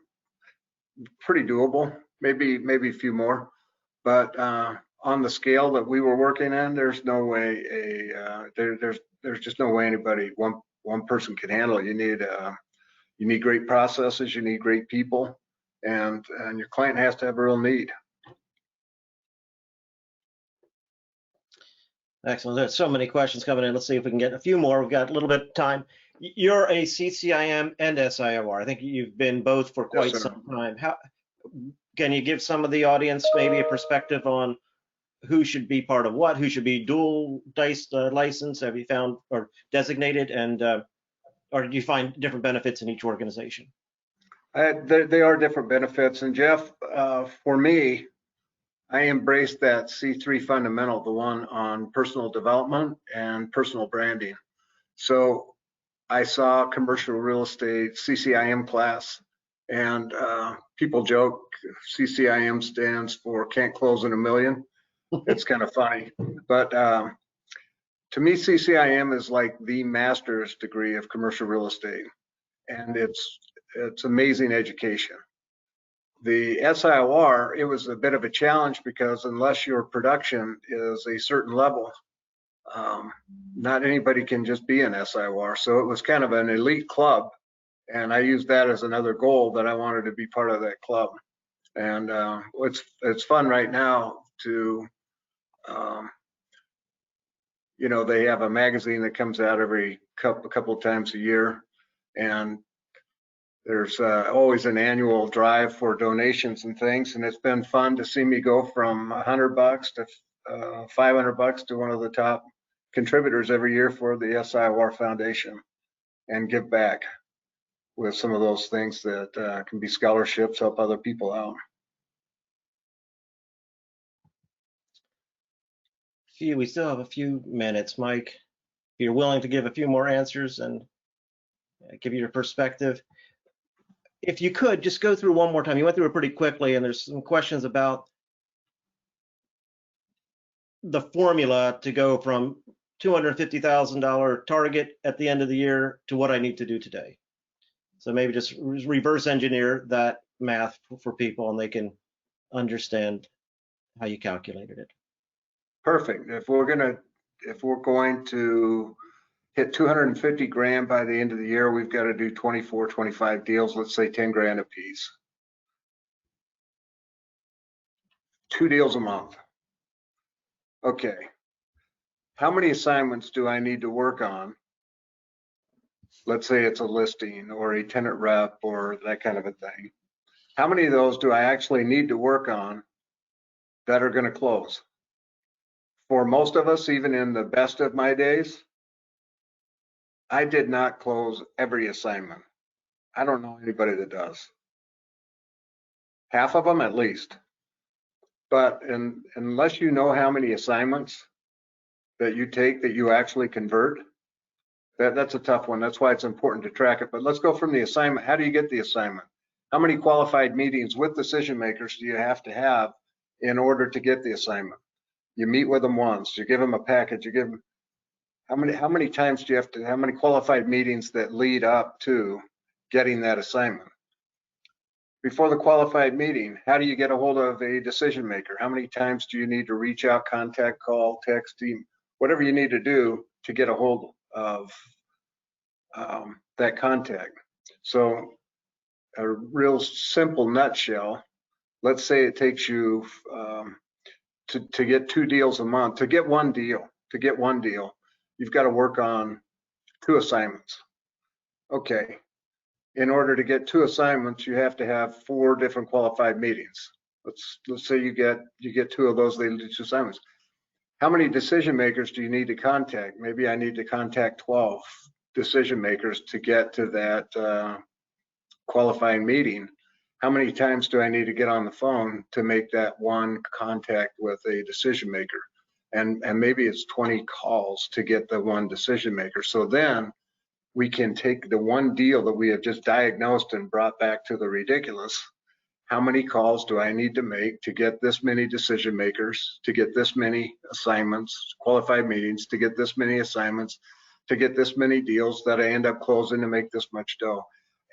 pretty doable. Maybe a few more, but on the scale that we were working in, there's no way there's just no way anybody one person can handle it. You need great processes, you need great people, and your client has to have a real need. Excellent. There's so many questions coming in. Let's see if we can get a few more. We've got a little bit of time. You're a CCIM and SIOR. I think you've been both for quite some time. How can you give some of the audience maybe a perspective on who should be part of what, who should be dual license? Have you found or designated, and or do you find different benefits in each organization? They are different benefits, and Jeff, for me, I embraced that C3 fundamental, the one on personal development and personal branding. So I saw commercial real estate CCIM class, and people joke CCIM stands for can't close in a million. It's kind of funny, but to me, CCIM is like the master's degree of commercial real estate, and it's amazing education. The SIOR, it was a bit of a challenge because unless your production is a certain level, not anybody can just be an SIOR. So it was kind of an elite club, and I used that as another goal that I wanted to be part of that club. And it's fun right now to, they have a magazine that comes out every couple of times a year, and there's always an annual drive for donations and things, and it's been fun to see me go from $100 to $500 to one of the top contributors every year for the SIOR Foundation, and give back with some of those things that can be scholarships, help other people out. We still have a few minutes, Mike. If you're willing to give a few more answers and give you your perspective. If you could just go through one more time. You went through it pretty quickly, and there's some questions about the formula to go from $250,000 target at the end of the year to what I need to do today. So maybe just reverse engineer that math for people, and they can understand how you calculated it. Perfect. If we're going to hit 250 grand by the end of the year, we've got to do 24, 25 deals, let's say 10 grand a piece. 2 deals a month. Okay. How many assignments do I need to work on? Let's say it's a listing or a tenant rep or that kind of a thing. How many of those do I actually need to work on that are going to close? For most of us, even in the best of my days, I did not close every assignment. I don't know anybody that does. Half of them at least. But unless you know how many assignments that you take that you actually convert, that's a tough one. That's why it's important to track it. But let's go from the assignment. How do you get the assignment? How many qualified meetings with decision makers do you have to have in order to get the assignment? You meet with them once, you give them a package, you give them, how many times do you have to, how many qualified meetings that lead up to getting that assignment? Before the qualified meeting, how do you get a hold of a decision maker? How many times do you need to reach out, contact, call, text, team, whatever you need to do to get a hold of that contact? So a real simple nutshell, let's say it takes you to get 2 deals a month, to get one deal, you've got to work on 2 assignments. Okay. In order to get 2 assignments, you have to have 4 different qualified meetings. Let's say you get 2 of those, they lead to 2 assignments. How many decision makers do you need to contact? Maybe I need to contact 12 decision makers to get to that qualifying meeting. How many times do I need to get on the phone to make that one contact with a decision maker? And maybe it's 20 calls to get the one decision maker. So then we can take the one deal that we have just diagnosed and brought back to the ridiculous. How many calls do I need to make to get this many decision makers, to get this many assignments, qualified meetings, to get this many assignments, to get this many deals that I end up closing to make this much dough?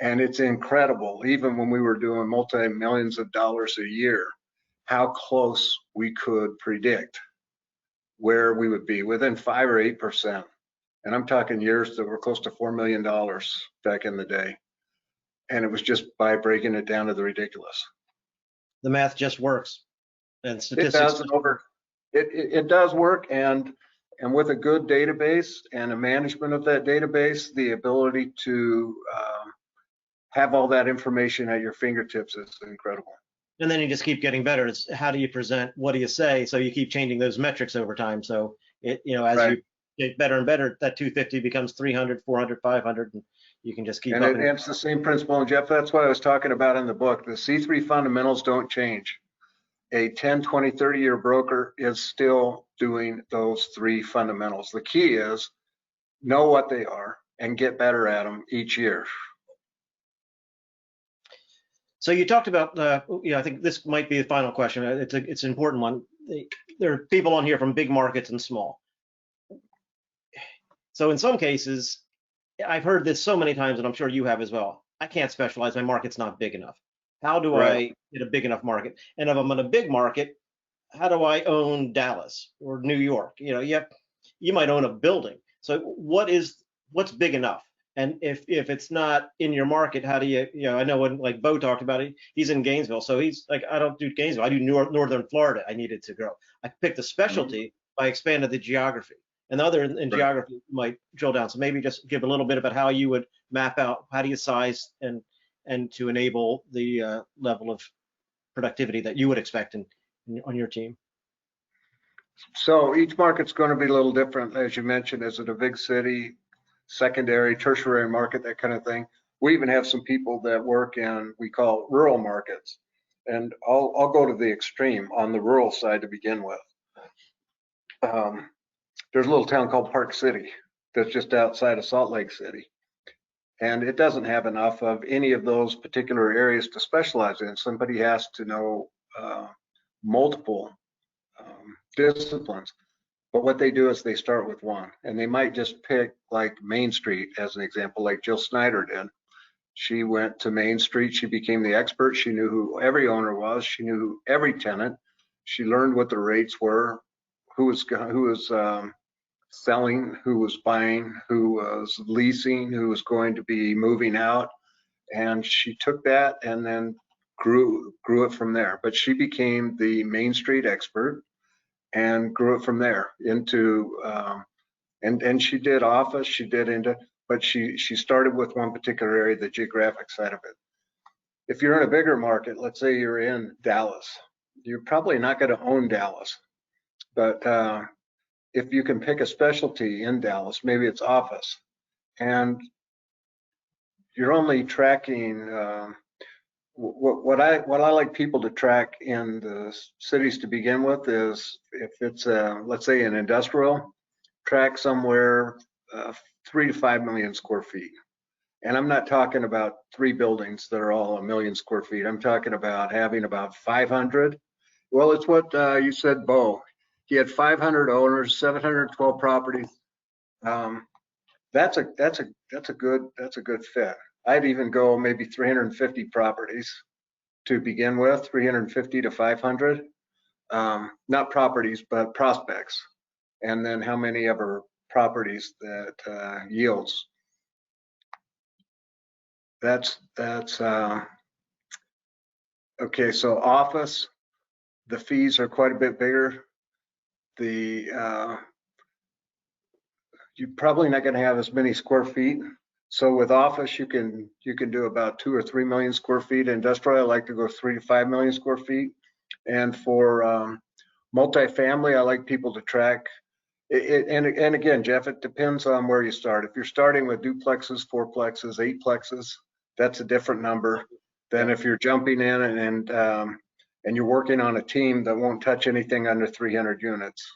And it's incredible, even when we were doing multi-millions of dollars a year, how close we could predict where we would be within 5 or 8%. And I'm talking years that were close to $4 million back in the day. And it was just by breaking it down to the ridiculous. The math just works. And statistics. It does work. And with a good database and a management of that database, the ability to have all that information at your fingertips is incredible. And then you just keep getting better. It's how do you present? What do you say? So you keep changing those metrics over time. So as right. You get better and better, that 250 becomes 300, 400, 500, and you can just keep up. And it's the same principle. And Jeff, that's what I was talking about in the book. The C3 fundamentals don't change. A 10, 20, 30-year broker is still doing those 3 fundamentals. The key is know what they are and get better at them each year. So you talked about, I think this might be the final question. It's an important one. There are people on here from big markets and small. So in some cases, I've heard this so many times, and I'm sure you have as well. I can't specialize. My market's not big enough. How do I get a big enough market? And if I'm in a big market, how do I own Dallas or New York? You might own a building. So what's big enough? And if it's not in your market, how do I know when, like Bo talked about it, he's in Gainesville. So he's like, I don't do Gainesville. I do Northern Florida. I needed to grow. I picked a specialty by expanding the geography. And the other in geography might drill down. So maybe just give a little bit about how you would map out, how do you size and to enable the level of productivity that you would expect on your team. So each market's going to be a little different, as you mentioned. Is it a big city, secondary, tertiary market, that kind of thing? We even have some people that work in, we call rural markets. And I'll go to the extreme on the rural side to begin with. There's a little town called Park City that's just outside of Salt Lake City. And it doesn't have enough of any of those particular areas to specialize in. Somebody has to know multiple disciplines. But what they do is they start with one. And they might just pick like Main Street as an example, like Jill Snyder did. She went to Main Street. She became the expert. She knew who every owner was. She knew who every tenant. She learned what the rates were, who was selling, who was buying, who was leasing, who was going to be moving out. And she took that and then grew it from there. But she became the Main Street expert and grew it from there into, and she did office, she did into, but she started with one particular area, the geographic side of it. If you're in a bigger market, let's say you're in Dallas, you're probably not going to own Dallas. But if you can pick a specialty in Dallas, maybe it's office, and you're only tracking what I like people to track in the cities to begin with is if it's let's say an industrial, track somewhere 3 to 5 million square feet. And I'm not talking about 3 buildings that are all 1 million square feet. I'm talking about having about 500. Well, it's what you said, Bo. He had 500 owners, 712 properties. That's a good fit. I'd even go maybe 350 properties to begin with, 350 to 500. Not properties, but prospects. And then how many ever properties that yields. That's okay. So office, the fees are quite a bit bigger. You're probably not going to have as many square feet. So with office, you can do about 2 or 3 million square feet. Industrial, I like to go 3 to 5 million square feet. And for multifamily, I like people to track. And again, Jeff, it depends on where you start. If you're starting with duplexes, fourplexes, eightplexes, that's a different number than if you're jumping in and you're working on a team that won't touch anything under 300 units.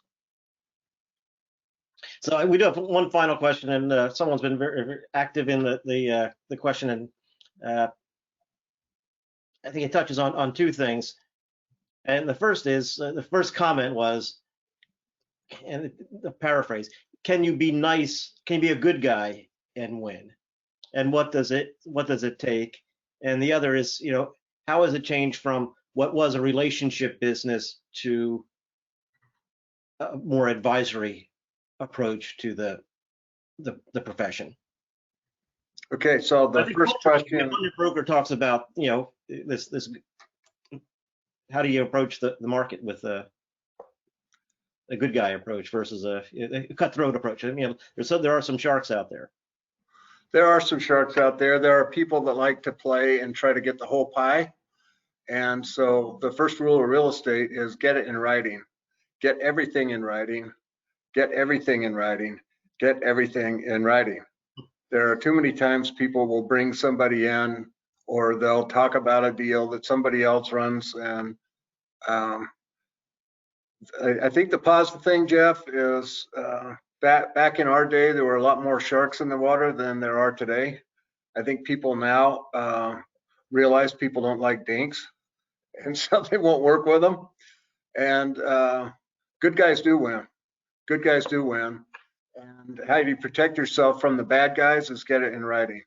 So we do have one final question, and someone's been very, very active in the question, and I think it touches on 2 things. And the first is the first comment was, and the paraphrase: can you be nice? Can you be a good guy and win? And what does it take? And the other is, how has it changed from what was a relationship business to a more advisory approach to the profession? Okay, so the first question, the broker talks about, this how do you approach the market with a good guy approach versus a cutthroat approach? I mean, there are some sharks out there. There are some sharks out there. There are people that like to play and try to get the whole pie. And so the first rule of real estate is get it in writing. Get everything in writing. Get everything in writing. Get everything in writing. There are too many times people will bring somebody in, or they'll talk about a deal that somebody else runs. And I think the positive thing, Jeff, is back in our day, there were a lot more sharks in the water than there are today. I think people now realize people don't like dinks, and so they won't work with them. And good guys do win. Good guys do win. And how do you protect yourself from the bad guys is get it in writing.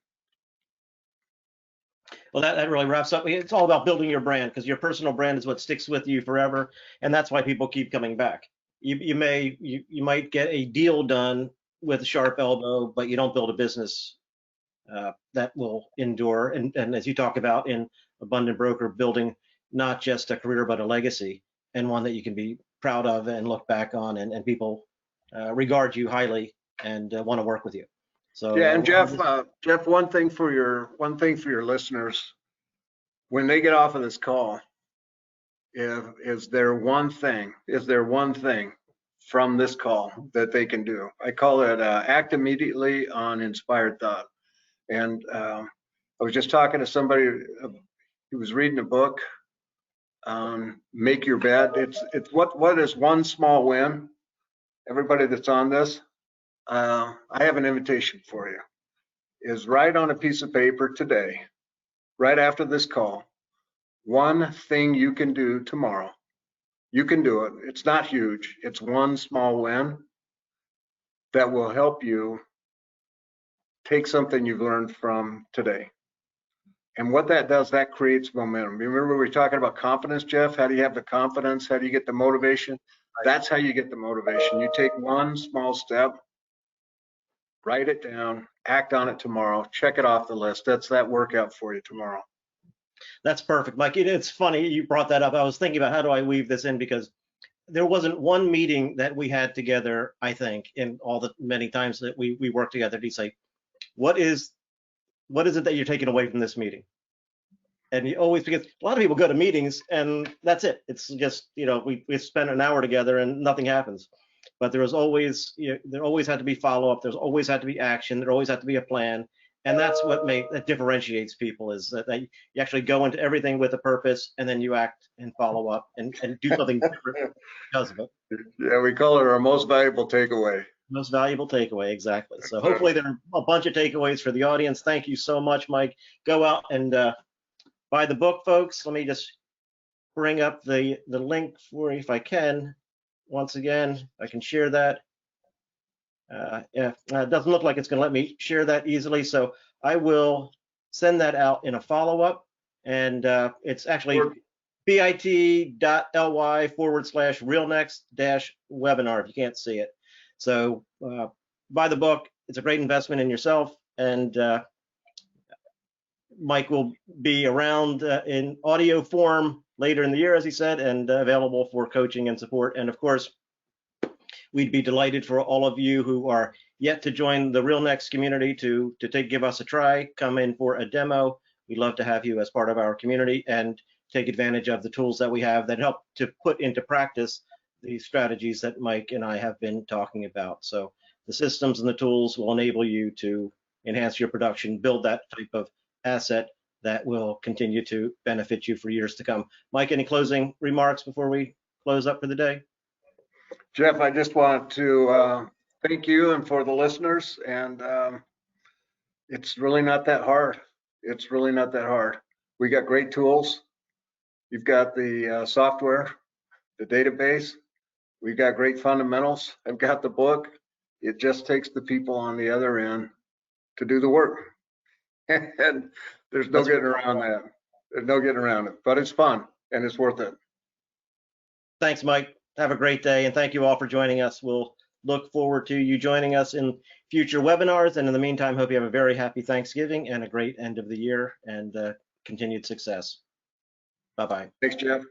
Well, that really wraps up. It's all about building your brand, because your personal brand is what sticks with you forever, and that's why people keep coming back. You might get a deal done with a sharp elbow, but you don't build a business that will endure. And as you talk about in Abundant Broker, building not just a career but a legacy, and one that you can be proud of and look back on, and people regard you highly and want to work with you. So yeah, and Jeff, one thing for your listeners, when they get off of this call, is there one thing from this call that they can do? I call it act immediately on inspired thought. And I was just talking to somebody who was reading a book on Make Your Bed. It's what is one small win? Everybody that's on this, I have an invitation for you. Is write on a piece of paper today, right after this call, one thing you can do tomorrow. You can do it. It's not huge. It's one small win that will help you take something you've learned from today. And what that does, that creates momentum. Remember we were talking about confidence, Jeff? How do you have the confidence? How do you get the motivation? That's how you get the motivation. You take one small step, write it down, act on it tomorrow, check it off the list. That's that workout for you tomorrow. That's perfect, Mike. It's funny you brought that up. I was thinking about how do I weave this in, because there wasn't one meeting that we had together, I think, in all the many times that we worked together, to say, what is it that you're taking away from this meeting? And you always, because a lot of people go to meetings and that's it. It's just, we spend an hour together and nothing happens. But there was always, there always had to be follow-up. There's always had to be action. There always had to be a plan. And that's what that differentiates people, is that you actually go into everything with a purpose, and then you act and follow up and do something different because of it. Yeah, we call it our most valuable takeaway. Most valuable takeaway, exactly. So hopefully there are a bunch of takeaways for the audience. Thank you so much, Mike. Go out and buy the book, folks. Let me just bring up the link for you if I can. Once again, I can share that. Yeah, it doesn't look like it's going to let me share that easily, so I will send that out in a follow-up. And it's actually bit.ly/RealNex-webinar if you can't see it. So buy the book. It's a great investment in yourself. And Mike will be around in audio form later in the year, as he said, and available for coaching and support. And of course, we'd be delighted for all of you who are yet to join the RealNex community to give us a try. Come in for a demo. We'd love to have you as part of our community and take advantage of the tools that we have that help to put into practice the strategies that Mike and I have been talking about. So the systems and the tools will enable you to enhance your production, build that type of asset that will continue to benefit you for years to come. Mike, any closing remarks before we close up for the day? Jeff, I just want to thank you and for the listeners. And it's really not that hard. It's really not that hard. We got great tools. You've got the software, the database. We've got great fundamentals. I've got the book. It just takes the people on the other end to do the work. And there's no getting around that. There's no getting around it, but it's fun and it's worth it. Thanks, Mike. Have a great day, and thank you all for joining us. We'll look forward to you joining us in future webinars. And in the meantime, hope you have a very happy Thanksgiving and a great end of the year and continued success. Bye-bye. Thanks, Jeff.